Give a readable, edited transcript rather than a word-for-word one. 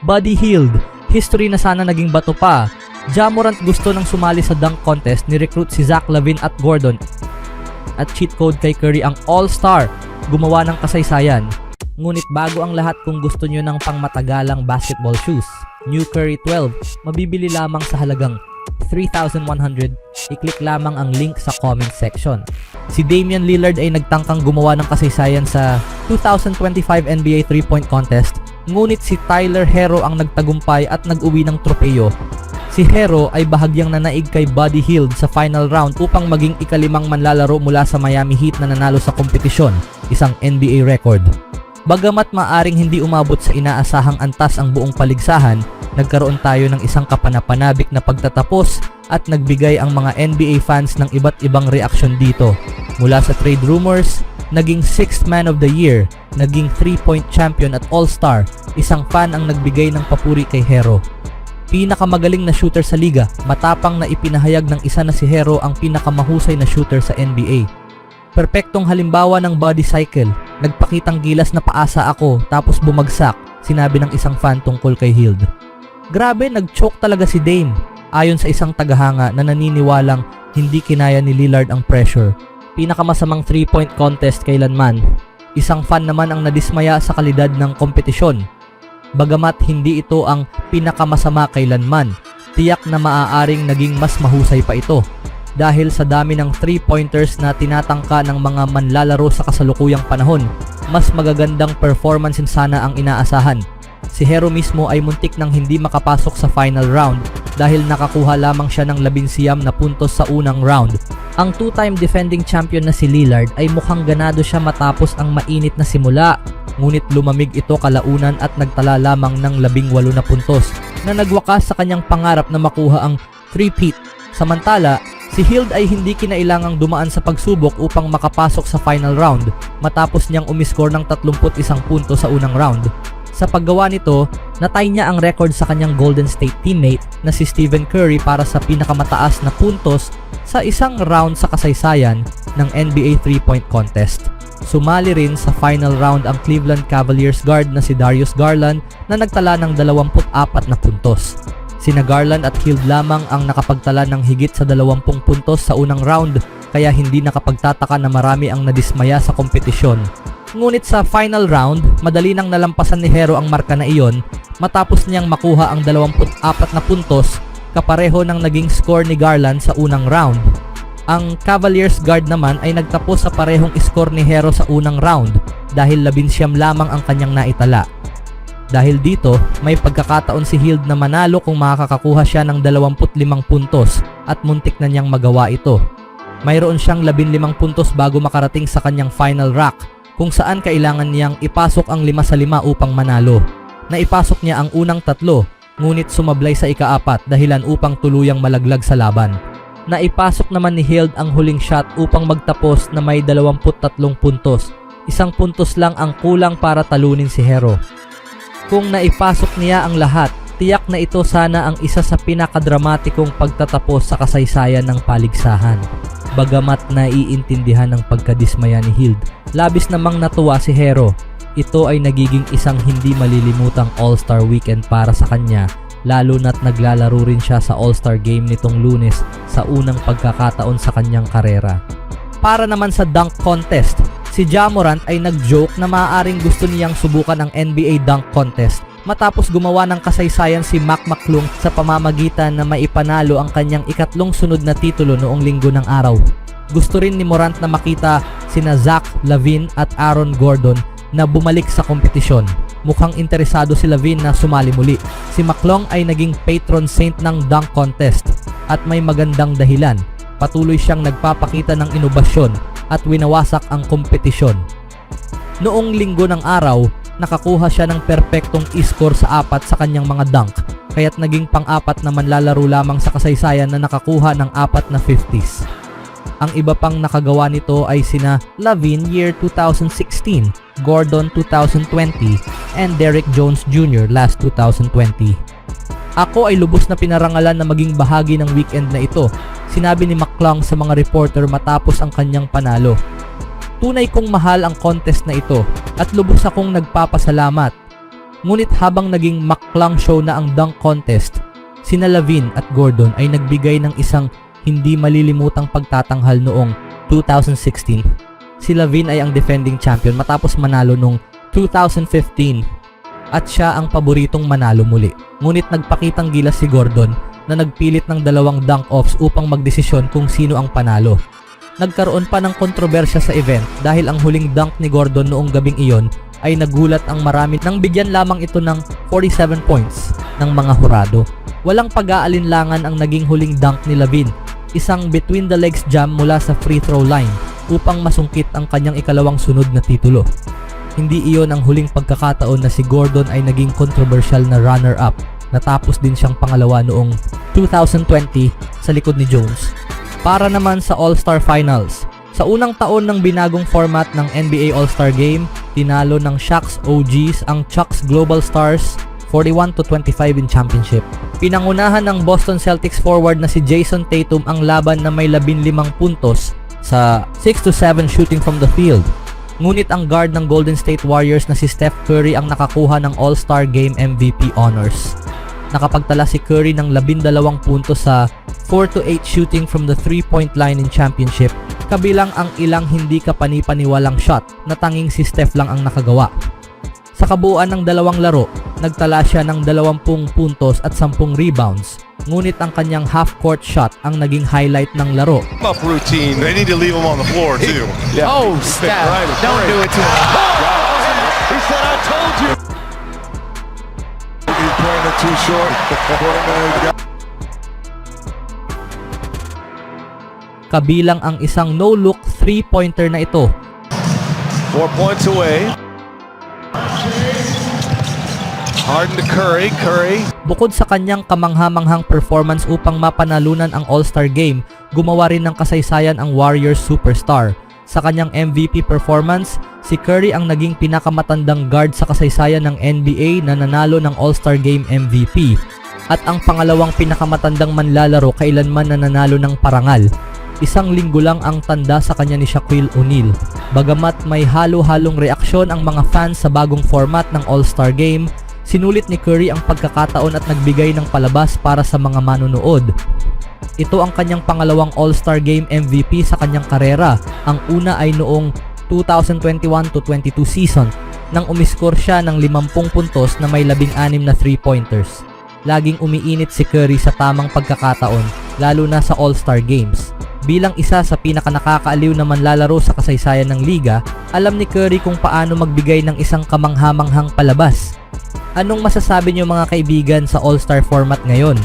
Buddy Hield, history na sana naging bato pa. Ja Morant gusto nang sumali sa dunk contest, ni-recruit si Zach LaVine at Gordon. At cheat code kay Curry ang All-Star, gumawa ng kasaysayan. Ngunit bago ang lahat, kung gusto nyo ng pangmatagalang basketball shoes, New Curry 12, mabibili lamang sa halagang 3,100. I-click lamang ang link sa comment section. Si Damian Lillard ay nagtangkang gumawa ng kasaysayan sa 2025 NBA 3-point contest, ngunit si Tyler Herro ang nagtagumpay at nag-uwi ng tropeyo. Si Herro ay bahagyang nanaig kay Buddy Hield sa final round upang maging ikalimang manlalaro mula sa Miami Heat na nanalo sa kompetisyon, isang NBA record. Bagamat maaring hindi umabot sa inaasahang antas ang buong paligsahan, nagkaroon tayo ng isang kapanapanabik na pagtatapos at nagbigay ang mga NBA fans ng iba't ibang reaksyon dito. Mula sa trade rumors, naging 6th man of the year, naging 3-point champion at all-star, isang fan ang nagbigay ng papuri kay Herro. Pinakamagaling na shooter sa liga, matapang na ipinahayag ng isa na si Herro ang pinakamahusay na shooter sa NBA. Perpektong halimbawa ng body cycle, nagpakitang gilas na paasa ako tapos bumagsak, sinabi ng isang fan tungkol kay Hield. Grabe, nag-choke talaga si Dame, ayon sa isang tagahanga na naniniwalang hindi kinaya ni Lillard ang pressure. Pinakamasamang 3-point contest kailanman. Isang fan naman ang nadismaya sa kalidad ng kompetisyon. Bagamat hindi ito ang pinakamasama kailanman, tiyak na maaaring naging mas mahusay pa ito. Dahil sa dami ng 3-pointers na tinatangka ng mga manlalaro sa kasalukuyang panahon, mas magagandang performance sana ang inaasahan. Si Herro mismo ay muntik nang hindi makapasok sa final round dahil nakakuha lamang siya ng 19 na puntos sa unang round. Ang 2-time defending champion na si Lillard ay mukhang ganado siya matapos ang mainit na simula, ngunit lumamig ito kalaunan at nagtala lamang ng 18 na puntos na nagwakas sa kanyang pangarap na makuha ang 3-peat. Samantala, si Hield ay hindi kinailangang dumaan sa pagsubok upang makapasok sa final round matapos niyang umiskor ng 31 punto sa unang round. Sa paggawa nito, natay niya ang record sa kanyang Golden State teammate na si Stephen Curry para sa pinakamataas na puntos sa isang round sa kasaysayan ng NBA 3-point contest. Sumali rin sa final round ang Cleveland Cavaliers guard na si Darius Garland na nagtala ng 24 na puntos. Sina Garland at Hield lamang ang nakapagtala ng higit sa 20 puntos sa unang round, kaya hindi nakapagtataka na marami ang nadismaya sa kompetisyon. Ngunit sa final round, madali nang nalampasan ni Herro ang marka na iyon matapos niyang makuha ang 24 na puntos, kapareho ng naging score ni Garland sa unang round. Ang Cavaliers guard naman ay nagtapos sa parehong score ni Herro sa unang round dahil 19 lamang ang kanyang naitala. Dahil dito, may pagkakataon si Hield na manalo kung makakakuha siya ng 25 puntos at muntik na niyang magawa ito. Mayroon siyang 15 puntos bago makarating sa kanyang final rack, kung saan kailangan niyang ipasok ang 5 sa 5 upang manalo. Naipasok niya ang unang 3, ngunit sumablay sa ika-4 dahilan upang tuluyang malaglag sa laban. Naipasok naman ni Hield ang huling shot upang magtapos na may 23 puntos. 1 puntos lang ang kulang para talunin si Herro. Kung naipasok niya ang lahat, tiyak na ito sana ang isa sa pinakadramatikong pagtatapos sa kasaysayan ng paligsahan. Bagamat naiintindihan ng pagkadismaya ni Hield, labis namang natuwa si Herro. Ito ay nagiging isang hindi malilimutang All-Star weekend para sa kanya, lalo na't naglalaro rin siya sa All-Star game nitong Lunes sa unang pagkakataon sa kanyang karera. Para naman sa dunk contest, si Ja Morant ay nag-joke na maaaring gusto niyang subukan ang NBA dunk contest matapos gumawa ng kasaysayan si Mac McClung sa pamamagitan na maipanalo ang kanyang ikatlong sunod na titulo noong Linggo ng araw. Gusto rin ni Morant na makita sina Zach LaVine at Aaron Gordon na bumalik sa kompetisyon. Mukhang interesado si LaVine na sumali muli. Si McClung ay naging patron saint ng dunk contest at may magandang dahilan. Patuloy siyang nagpapakita ng inobasyon at winawasak ang kompetisyon. Noong Linggo ng araw, nakakuha siya ng perpektong score sa 4 sa kanyang mga dunk, kaya't naging pang-4 na manlalaro lamang sa kasaysayan na nakakuha ng 4 na 50s. Ang iba pang nakagawa nito ay sina LaVine year 2016, Gordon 2020, and Derrick Jones Jr. last 2020. Ako ay lubos na pinarangalan na maging bahagi ng weekend na ito, sinabi ni McClung sa mga reporter matapos ang kanyang panalo. Tunay kong mahal ang contest na ito at lubos akong nagpapasalamat. Ngunit habang naging maklang show na ang dunk contest, sina Lavin at Gordon ay nagbigay ng isang hindi malilimutang pagtatanghal noong 2016. Si Lavin ay ang defending champion matapos manalo noong 2015 at siya ang paboritong manalo muli. Ngunit nagpakitang gilas si Gordon na nagpilit ng dalawang dunk-offs upang magdesisyon kung sino ang panalo. Nagkaroon pa ng kontrobersya sa event dahil ang huling dunk ni Gordon noong gabing iyon ay nagulat ang marami nang bigyan lamang ito ng 47 points ng mga hurado. Walang pag-aalinlangan ang naging huling dunk ni Lavin, isang between the legs jam mula sa free throw line upang masungkit ang kanyang ikalawang sunod na titulo. Hindi iyon ang huling pagkakataon na si Gordon ay naging controversial na runner-up. Natapos din siyang pangalawa noong 2020 sa likod ni Jones. Para naman sa All-Star Finals, sa unang taon ng binagong format ng NBA All-Star Game, tinalo ng Shaq's OGs ang Chucks Global Stars 41-25 in championship. Pinangunahan ng Boston Celtics forward na si Jason Tatum ang laban na may 15 puntos sa 6-7 shooting from the field. Ngunit ang guard ng Golden State Warriors na si Steph Curry ang nakakuha ng All-Star Game MVP honors. Nakapagtala si Curry ng 12 puntos sa 4-8 shooting from the 3-point line in championship, kabilang ang ilang hindi kapani-paniwalang shot na tanging si Steph lang ang nakagawa. Sa kabuuan ng dalawang laro, nagtala siya ng 20 puntos at 10 rebounds. Ngunit ang kanyang half-court shot ang naging highlight ng laro. Up routine. They need to leave him on the floor too. Yeah. Oh, Steph! Don't do it to him. He said, "I told you." He's playing it too short. Kabilang ang isang no-look 3-pointer na ito. 4 points away. Harden to Curry. Bukod sa kanyang kamangha-manghang performance upang mapanalunan ang All-Star Game, gumawa rin ng kasaysayan ang Warriors superstar. Sa kanyang MVP performance, si Curry ang naging pinakamatandang guard sa kasaysayan ng NBA na nanalo ng All-Star Game MVP at ang pangalawang pinakamatandang manlalaro kailanman na nanalo ng parangal. Isang linggo lang ang tanda sa kanya ni Shaquille O'Neal. Bagamat may halo-halong reaksyon ang mga fans sa bagong format ng All-Star Game, sinulit ni Curry ang pagkakataon at nagbigay ng palabas para sa mga manonood. Ito ang kanyang pangalawang All-Star Game MVP sa kanyang karera. Ang una ay noong 2021-22 season nang umiskor siya ng 50 puntos na may 16 na 3-pointers. Laging umiinit si Curry sa tamang pagkakataon, lalo na sa All-Star Games. Bilang isa sa pinakanakakaaliw na manlalaro sa kasaysayan ng liga, alam ni Curry kung paano magbigay ng isang kamangha-manghang palabas. Anong masasabi niyo mga kaibigan sa All-Star format ngayon?